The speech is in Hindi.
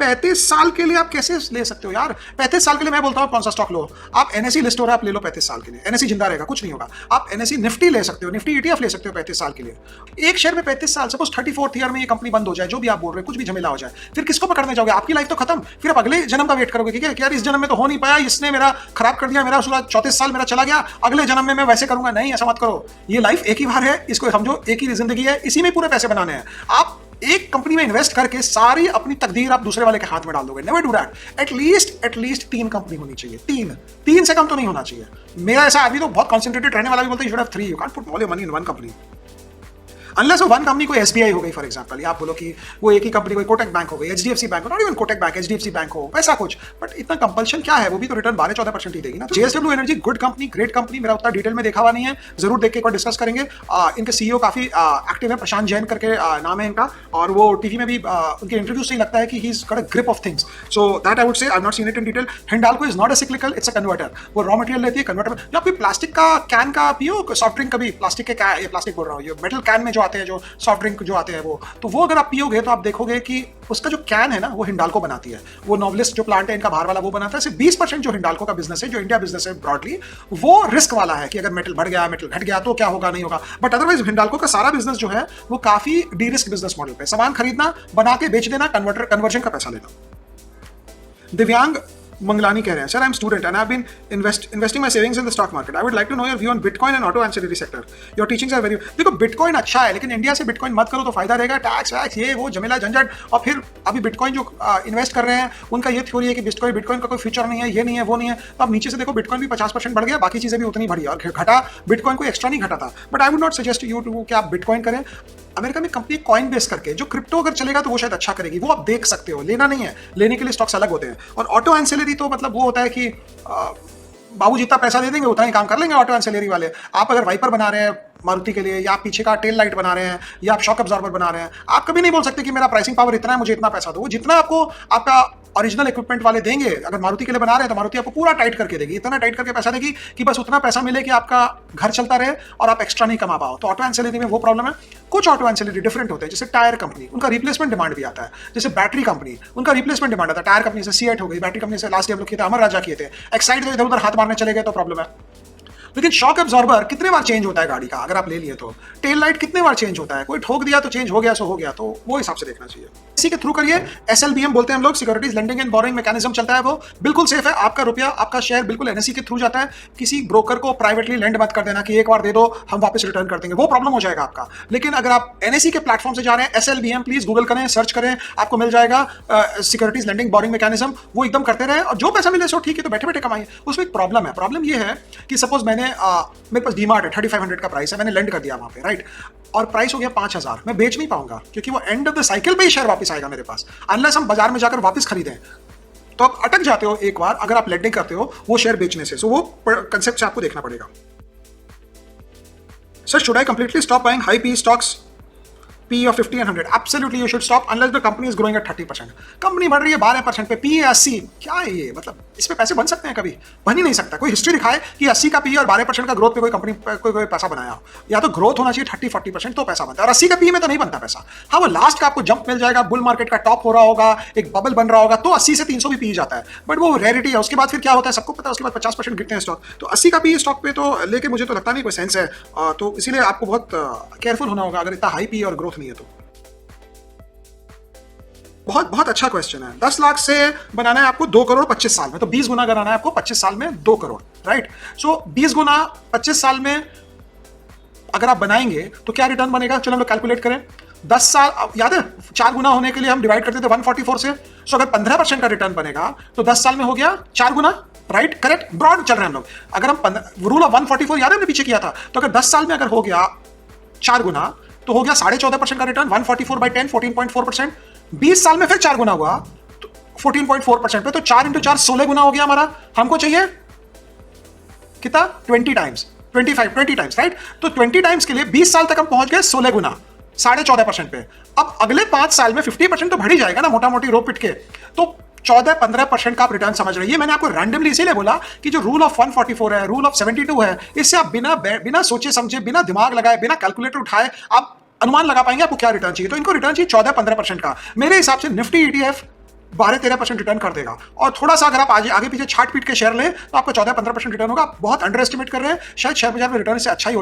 35 साल के लिए आप कैसे ले सकते हो यार? 35 साल के लिए मैं बोलता हूँ कौन सा स्टॉक लो, आप एनएसई लिस्ट हो रहा है, आप ले लो 35 साल के लिए, एनएसई जिंदा रहेगा, कुछ नहीं होगा। आप एनएसई निफ्टी ले सकते हो, निफ्टी ईटीएफ ले सकते हो 35 साल के लिए। एक शेयर में 35 साल, सपोज 34th ईयर में ये कंपनी बंद हो जाए, जो भी आप बोल रहे हो, कुछ भी झमेला हो जाए, फिर किसको पकड़ने जाओगे? आपकी लाइफ तो खत्म, फिर आप अगले जन्म का वेट करोगे कि यार इस जन्म में तो हो नहीं पाया, इसने मेरा खराब कर दिया, मेरा 34 साल मेरा चला गया, अगले जन्म में मैं वैसे करूंगा। नहीं, ऐसा मत करो। ये लाइफ एक ही बार है, इसको समझो एक ही जिंदगी है, इसी में पूरे पैसे बनाने हैं। आप एक कंपनी में इन्वेस्ट करके सारी अपनी तकदीर आप दूसरे वाले के हाथ में डाल दोगे। Never do that. At least 3 company होनी चाहिए, तीन से कम तो नहीं होना चाहिए। मेरा ऐसा आदमी तो बहुत कॉन्सेंट्रेटेड रहने वाला भी बोलता है you should have 3, you can't put all your money in one company. Unless वो वन कंपनी कोई एसबीआई हो गई फॉर एग्जांपल, या आप बोलो कि वो एक ही कंपनी कोई कोटक बैंक हो गई, एचडीएफसी बैंक हो, not even Kotak bank, HDFC bank हो, वैसा कुछ। बट इतना कंपल्शन क्या है? वो भी तो रिटर्न 12-14% ही देगी ना। JSW energy good company, great company, मेरा उतना डिटेल में देखा हुआ नहीं है, जरूर देख के एक बार डिस्कस करेंगे। इनके सीईओ काफी एक्टिव है, प्रशांत जैन करके नाम है इनका, और वो टीवी में भी उनके इंटरव्यू से ही लगता है कि he is got a grip of things. So that I would say I have not seen it in detail. Hindalco is not a cyclical, it's a converter. वो रॉ मटेरियल लेती है, कन्वर्टर में जो आपकी प्लास्टिक का कैन का पियो, सॉफ्ट ड्रिंक का भी प्लास्टिक के प्लास्टिक बोल रहा हूँ, ये मेटल कैन में जो आते हैं, जो सॉफ्ट ड्रिंक जो आते हैं वो, तो वो अगर आप पियोगे तो आप देखोगे कि उसका जो कैन है ना वो हिंडाल्को बनाती है। वो नोवेलिस्ट जो प्लांट है इनका बाहर वाला वो बनाता है। सिर्फ 20% जो हिंडाल्को का बिजनेस है, जो इंडिया बिजनेस है ब्रॉडली, वो रिस्क वाला है कि अगर मेटल बढ़ गया, मेटल घट गया तो क्या होगा, नहीं होगा। बट अदरवाइज हिंडाल्को का सारा बिजनेस जो है वो काफी डी रिस्क बिजनेस मॉडल पे, सामान खरीदना, बना के बेच देना, कन्वर्जन का पैसा लेना। दिव्यांग मंगलानी कह रहे हैं, sir I am student and I have been investing my savings in the stock market. I would like to know your view on bitcoin and auto ancillary sector. Your teachings are very. देखो बिटकॉइन अच्छा है, लेकिन इंडिया से बिटकॉइन मत करो तो फायदा रहेगा। टैक्स वैक्स ये वो झमेला झंझट, और फिर अभी बिटकॉइन जो इन्वेस्ट कर रहे हैं उनका ये थ्योरी है कि बिटकॉइन का कोई फ्यूचर नहीं है, ये नहीं है, वो नहीं है। तो आप नीचे से देखो बिटकॉइन भी 50% बढ़ गया, बाकी चीजें भी उतनी बढ़ी, और घटा बिटकॉइन कोई एक्स्ट्रा नहीं घटा था। But I would not suggest you to कि आप बिटकॉइन करें। अमेरिका में कंपनी कॉइन बेस करके जो क्रिप्टो अगर चलेगा तो वो शायद अच्छा करेगी, वो आप देख सकते हो, लेना नहीं है, लेने के लिए स्टॉक्स अलग होते हैं। और ऑटो एंसिलरी तो मतलब वो होता है कि बाबू जितना पैसा दे देंगे उतना ही काम कर लेंगे ऑटो एंसिलरी वाले। आप अगर वाइपर बना रहे हैं मारुति के लिए, या आप पीछे का टेल लाइट बना रहे हैं, या आप शॉक अब्जॉर्बर बना रहे हैं, आप कभी नहीं बोल सकते कि मेरा प्राइसिंग पावर इतना है, मुझे इतना पैसा दो। वो जितना आपको आपका ओरिजिनल इक्विपमेंट वाले देंगे, अगर मारुति के लिए बना रहे हैं तो मारुति आपको पूरा टाइट करके देगी, इतना टाइट करके पैसा देगी कि बस उतना पैसा मिले कि आपका घर चलता रहे और आप एक्स्ट्रा नहीं कमा पाओ। तो ऑटो एंसिलरी में वो प्रॉब्लम है। कुछ ऑटो एंसिलरी डिफरेंट होते हैं, जैसे टायर कंपनी, उनका रिप्लेसमेंट डिमांड भी आता है। जैसे बैटरी कंपनी, उनका रिप्लेसमेंट डिमांड आता है। टायर कंपनी से सीएट हो गई, बैटरी कंपनी से लास्ट ईयर लोग किए थे, अमर राजा किए थे। एक्साइड तो इधर उधर हाथ मारने चले गए तो प्रॉब्लम है। लेकिन शॉक एब्जॉर्बर कितने बार चेंज होता है गाड़ी का, अगर आप ले लिए तो। टेल लाइट कितने बार चेंज होता है, कोई ठोक दिया तो चेंज हो गया, सो हो गया, तो वो हिसाब से देखना चाहिए। इसी के थ्रू करिए। एसएलबीएम बोलते हैं हम लोग, securities lending and borrowing mechanism चलता है, वो बिल्कुल सेफ है। आपका रुपया, आपका शेयर बिल्कुल एनएसई के थ्रू जाता है। किसी ब्रोकर को प्राइवेटली लेंड मत कर देना कि एक बार दे दो हम वापस रिटर्न कर देंगे, वो प्रॉब्लम हो जाएगा आपका। लेकिन अगर आप एनएसई के प्लेटफॉर्म से जा रहे हैं, एसएलबीएम प्लीज गूगल करें, सर्च करें, आपको मिल जाएगा सिक्योरिटीज लेंडिंग बोरोइंग मैकेनिज्म। वो एकदम करते रहे और जो पैसा मिले सो ठीक है, तो बैठे बैठे कमाइए। उसमें एक प्रॉब्लम है। प्रॉब्लम ये है कि सपोज मैंने मेरे पास डीमार्ट है, 3500 का प्राइस है, मैंने लेंड कर दिया वहां पे, राइट, और प्राइस हो गया 5000, मैं बेच नहीं पाऊंगा क्योंकि वो एंड ऑफ द साइकिल पे ही शेयर वापस आएगा मेरे पास, अनलेस हम बाजार में जाकर वापस खरीदें। तो आप अटक जाते हो एक बार अगर आप लेंडिंग करते हो वो शेयर बेचने से। सो वो कंसेप्ट से आपको देखना पड़ेगा। Sir should I completely stop buying high P stocks, P of 50 and 100? Absolutely, you should stop unless the company is growing at 30%. Company बढ़ रही है 12% पे, P 80, क्या है ये? मतलब इस पे पैसे बन सकते हैं कभी? बन ही नहीं सकता। कोई हिस्ट्री दिखाए कि 80 का P और 12% का ग्रोथ पे कोई कंपनी कोई पैसा बनाया हो। या तो ग्रोथ होना चाहिए 30-40% तो पैसा बनता है, और 80 का P में तो नहीं बनता पैसा। हाँ, वो लास्ट का आपको जंप मिल जाएगा, बुल मार्केट का टॉप हो रहा होगा, एक बबल बन रहा होगा, तो 80 से 300 भी पी जाता है, बट वो रेयरिटी है। उसके बाद फिर क्या होता है सबको पता है, उसके बाद 50% गिरते हैं स्टॉक। तो 80 का P स्टॉक पे तो लेके मुझे तो लगता नहीं कोई सेंस है। तो इसीलिए आपको बहुत केयरफुल होना होगा अगर इतना हाई P और ग्रोथ नहीं है तो। बहुत अच्छा क्वेश्चन है। 10 लाख से बनाना है आपको 2 करोड़ 25 साल में, तो 20 गुना कराना है आपको 25 साल में 2 करोड़, राइट। सो 20 गुना 25 साल में अगर आप बनाएंगे तो क्या रिटर्न बनेगा? चलो हम लोग कैलकुलेट करें। 10 साल, याद है 4 गुना होने के लिए हम डिवाइड करते थे 144 से। सो अगर 15% का रिटर्न बनेगा तो 10 साल में हो गया 4 गुना, राइट, करेक्ट, ब्रॉड चल रहे हैं हम लोग। अगर हम रूल ऑफ 144 याद है हमने पीछे किया था, तो अगर 10 साल में अगर हो गया 4 गुना तो हो गया 14.5% का रिटर्न। 144 बाई 10 14.4%। 20 साल में फिर 4 गुना हुआ तो 14.4% पे, तो 4 इंटू 4 16 गुना हो गया हमारा। हमको चाहिए कितना? 20 टाइम्स, 20 टाइम्स, राइट। तो 20 टाइम्स के लिए 20 साल तक हम पहुंच गए 16 गुना, 14.5% पे। अब अगले 5 साल में 50% तो बढ़ ही जाएगा ना, मोटा मोटी रो पिट के। तो 14-15% का आप रिटर्न समझ रहे हैं। ये मैंने आपको रैंडमली इसीलिए बोला कि जो रूल ऑफ 144 है, रूल ऑफ 72 है, इससे आप बिना सोचे समझे, बिना दिमाग लगाए, बिना कैलकुलेटर उठाए आप अनुमान लगा पाएंगे आपको क्या रिटर्न चाहिए। तो इनको रिटर्न चाहिए 14-15% का। मेरे हिसाब से निफ्टी ईटीएफ 12-13% रिटर्न कर देगा। और थोड़ा सा अगर आप आगे पीछे छाट पीट के शेयर लें तो आपको 14-15% रिटर्न होगा। आप बहुत अंडर एस्टिमेट कर रहे हैं, शायद शेयर बाजार में रिटर्न से अच्छा ही